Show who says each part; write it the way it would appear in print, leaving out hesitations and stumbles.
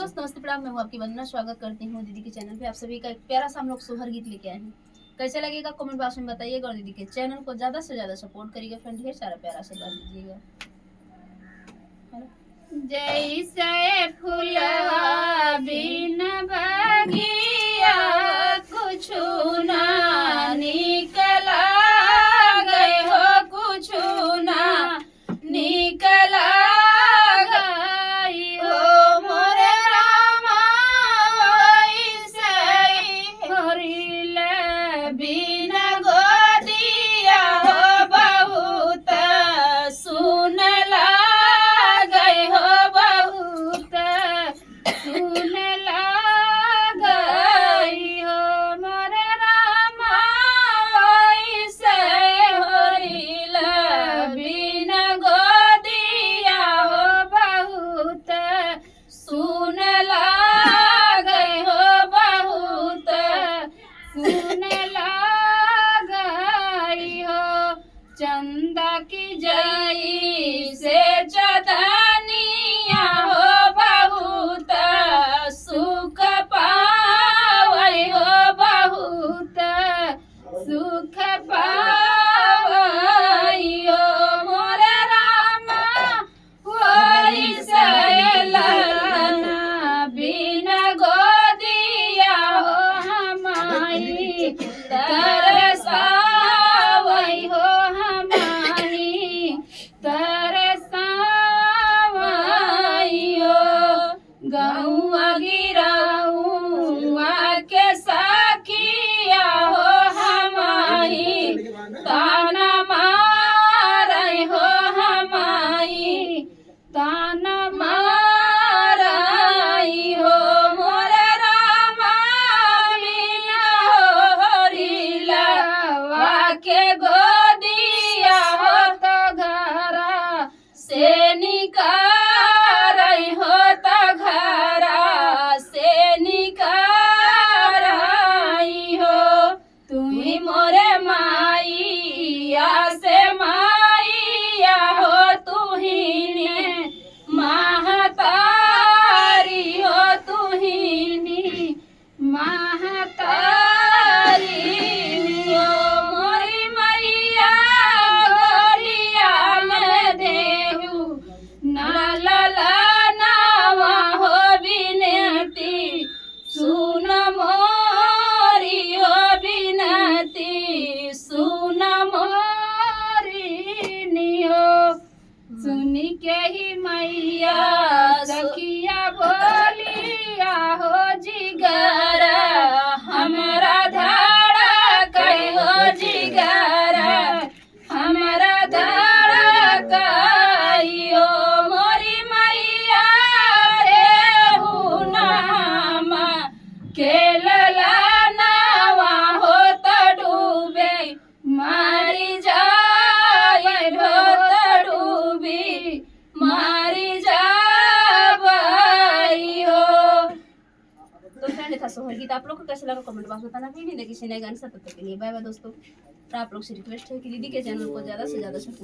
Speaker 1: दोस्त नमस्ते प्रणाम, मैं हूँ आपकी वंदना। स्वागत करती हूँ दीदी के चैनल पे। आप सभी का एक प्यारा सा हम लोग सोहर गीत लेके आए हैं। कैसे लगेगा कमेंट बॉक्स में बताइएगा और दीदी के चैनल को ज्यादा से ज्यादा सपोर्ट करिएगा फ्रेंड, ढेर सारा प्यारा आशीर्वाद दीजिएगा।
Speaker 2: जैसे फुलवा बिन बगिया कुछ ना निकला गए हो, कुछ ना निकला गई हो मोरे रामा। वैसे हरिल बिन गोदिया हो बहुत सुन गए हो, बहुत सुन गई हो मोरे रामा। वैसे हरिल बिन गोदिया हो बहुत सुन गए हो, बहुत सुन गई हो। चंदा की जई से चदनिया हो बहुत सुख पावई हो, बहुत सुख पावई हो मोरे रामा। वैसे ललना बिन गोदिया हो हमारी तरसावई हो, हमारी तरसावई हो। गौआ गिराऊआ के सखिया हो हमारी ताना मारई हो, हमारी ताना मारई हो मोरे रामा। बिना होरिलवा के गोदिया हो तो घरा से निकारई हो, तो घरा से निकारई हो। तुम्ही मोरे माईया से माईया हो, तुहीने महतारी हो, तुहीनी महतारी हो मोरी मैया। गोरिया में देहु नाला नावा हो बिनती सुन मोरी हो, बिनती सुन मोरी नियो। सुनी के ही मैया सखिया बोलिया हो जिगर हमरा धड़कै हो, जिगर हमरा धड़कै हो मोरी मैया। रेहू नाम के ललनावा हो तो डूबे मारी जाए हो, तो डूबी मारी जावई हो।
Speaker 1: तो फ्रेंड था सोहर गीत, आप लोग को कैसा लगा कमेंट बॉक्स में बताना। फिर नहीं किसी नए गाने से, तब तक के लिए बाय बाय दोस्तों। तो आप लोग से रिक्वेस्ट है कि दीदी के चैनल को ज्यादा से ज्यादा सपोर्ट